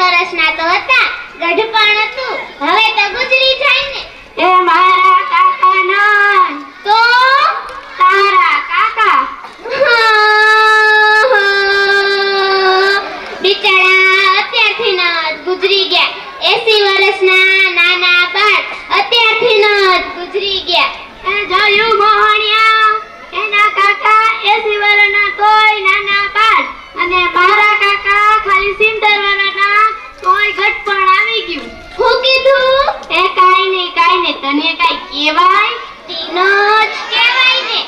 વર્ષના તો હતા, ગઢપણ હતું, હવે તો ગુજરી જાય ને. એ મારા કાકા ના તો તારા કાકા બિચારા અત્યારથી ન ગુજરી ગયા. 80 વર્ષના નાના બાળ અત્યારથી ન ગુજરી ગયા. એ જોયું મોહણિયા, એના કાકા 80 વર્ષના તોય નાના બાળ, અને મારા કાકા ખાલી 70 વર્ષના તોય ઘટપણ આવી ગયું. હું કીધું? એ કાઈ નહીં તને કાઈ કહેવાય? તીનો જ કહેવાય ને.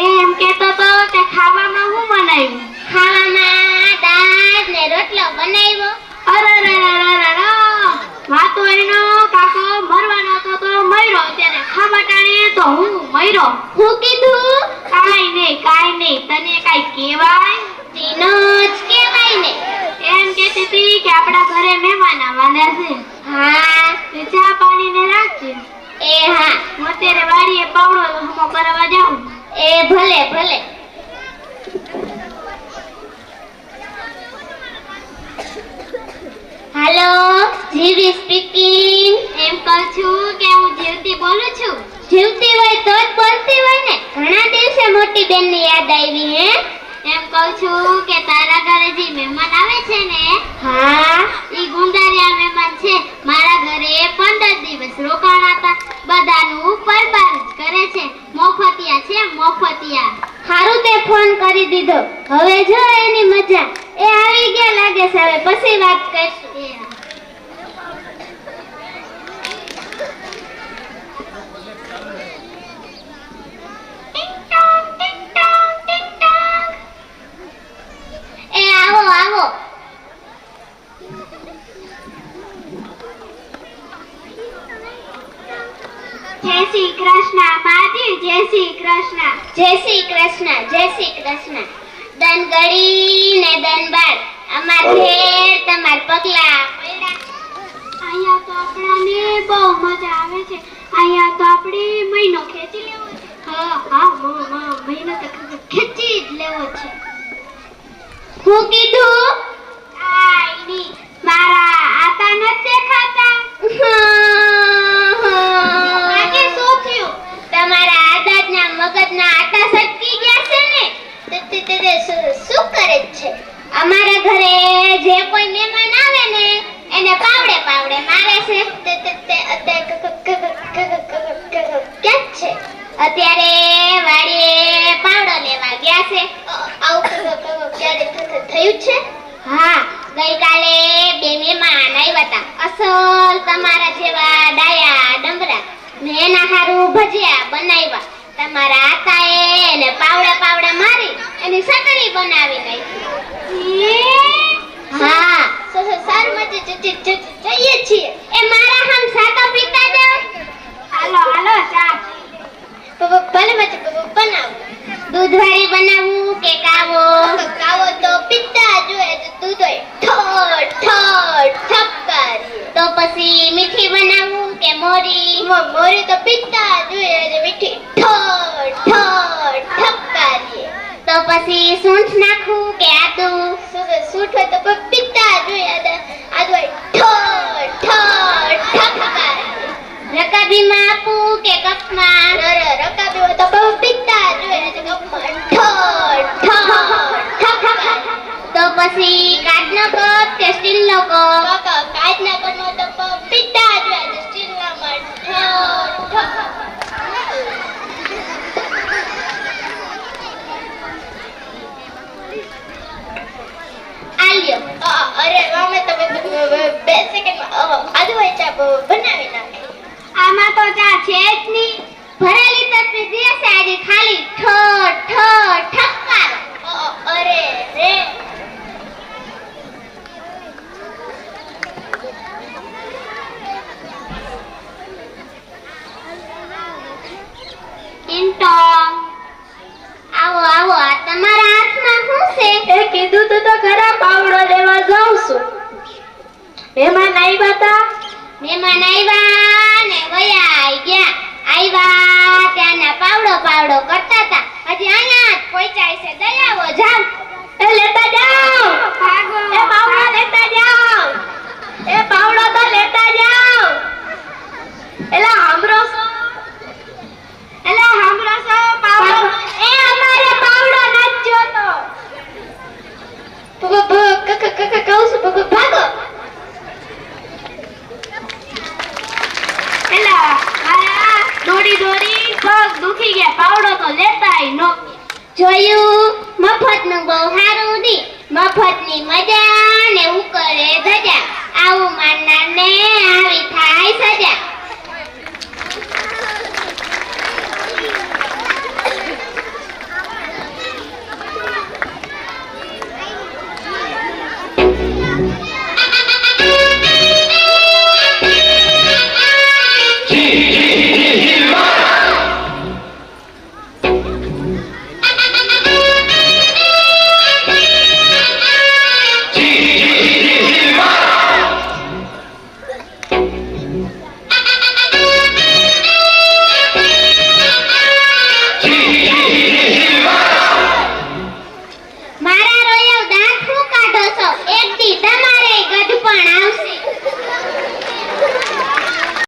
એમ કેતો તો તે ખાવામાં શું બનાવ્યું? ખાવામાં દાળ ને રોટલો બનાવ્યો. અરરરરરરર, વાતો એનો કાકો મરવાનો હતો તો મર્યો, ત્યારે ખાવાટાણે તો હું મર્યો. હું કીધું? કાઈ નહીં તને કાઈ કહેવાય? તીનો જ કહેવાય ને. એમ કહેતી હતી કે આપણા ઘરે મહેમાન આવવાના છે. હા, તે ચા પાણી ને રાખજે. એ હા, હું અત્યારે વાડીએ પાવડો હમો કરવા જાઉં. એ ભલે ભલે. હાલો, જીવી સ્પીકિંગ. એમ કહું છું કે હું જીવતી બોલું છું. જીવતી હોય તો જ બોલતી હોય ને. ઘણા દિવસે મોટી બેનની યાદ આવી હે. એમ કહું છું કે તારા ઘરે જે મહેમાન આવે છે ને, હા, ઈ ગુંડારિયા મહેમાન છે. મારા ઘરે 15 દિવસ રોકાણા હતા. બધાનું પરબાર જ કરે છે. મોફતિયા છે, મોફતિયા. હારું તે ફોન કરી દીધો. હવે જો એની મજા. એ આવી ગયા લાગે છે, હવે પછી વાત કરશું. એ હા. એ આવો આવો. જય શ્રી કૃષ્ણ બાજી, જય શ્રી કૃષ્ણ. જય શ્રી કૃષ્ણ, જય શ્રી કૃષ્ણ. દનગડી ને દનબાર અમાર ઘેર તમાર પગલા પડ્યા. અહીંયા તો આપણાને બહુ મજા આવે છે. અહીંયા તો આપણે મહિનો ખેંચી લેવો છે. હા મહિનો તો ખેંચી જ લેવો છે. હું કીધું? આઈ ની મારા આતા નથી દેખાતા. આજે શું થયું? તમારા આદાજના મગજના આટા સટકી ગયા છે ને. તે શું કરે છે? અમારા ઘરે જે કોઈ મહેમાન આવે ને એને પાવડે પાવડે મારે છે. ક્યાં છે? અત્યારે વાડીએ પાવડો લેવા ગયા છે. આવું ક્યારે થયું છે? હા, ગઈકાલે 2 મહેમાન આવ્યા હતા. અસલ તમારા જેવા ડાયા ડમરા. મેં એના હારું ભજીયા બનાવ્યા. તમારા આતાએ એને પાવડા પાવડા મારી એની સટણી બનાવી નાખી. હા, સારું મજે જઈએ છીએ. એ મારા હમ સાતો પીતા જાવ. હાલો ચા. ભલે મજે બનાવું. દૂધવાળી બનાવું કે કાવો? કાવો તો પીતા જોઈએ તો દૂધ હોય ઠોઠ ઠોઠ ઠપકારી. તો પછી મીઠી બનાવું કે મોરી? મોરી તો પીતા જોઈએ તો મીઠી ઠોઠ ઠોઠ ઠપકારી. તો પછી સૂંઠ નાખું કે આદુ? સૂંઠ હોય તો પીતા જોઈએ આદુ હોય ઠોઠ ઠોઠ ઠપકારી. રકાબીમાં આપું કે કપમાં? રકાબી હોય તો પીતા જોઈએ તો કપમાં ઠોઠ ઠોઠ ઠપકારી. તો પછી કાચનો કપ કે સ્ટીલનો કપ? કાચના કપમાં તો પીતા જોઈએ તો સ્ટીલનામાં ઠોઠ ઠપકારી. આલ્યો. અરે અમે તમે 2 સેકન્ડમાં આદુ હોય ચા બનાવી નાખે. આમાં તો ચા છે જ નહીં. ભરેલી તપી દેશે આજે ખાલી ઠોઠ ઠોઠ ઠપકારો. અરે રે. ટિંટોંગ. આવો આવો. આ તમારા હાથમાં શું છે? એ કીધું તો ખરા પાવડો લેવા જાઉં છું. મહેમાન આવ્યા હતા. મહેમાન આવ્યા ને વયા ગયા. આવ્યા ત્યાંના પાવડો પાવડો કરતા હતા. હજી અહીંયા જ પહોંચાય છે. દયાવો જાવ. એ લેતા જાઓ. ભાગો. એ પાવડો લેતા જાઓ. દોરી દોરી પગ દુખી ગયા, પાવડો તો લેતાય નો. જોયું મફતનું બહુ સારું દી, મફતની મજા ને ઉકળે ધજા, આવું માનનારને આવી થાય સજા.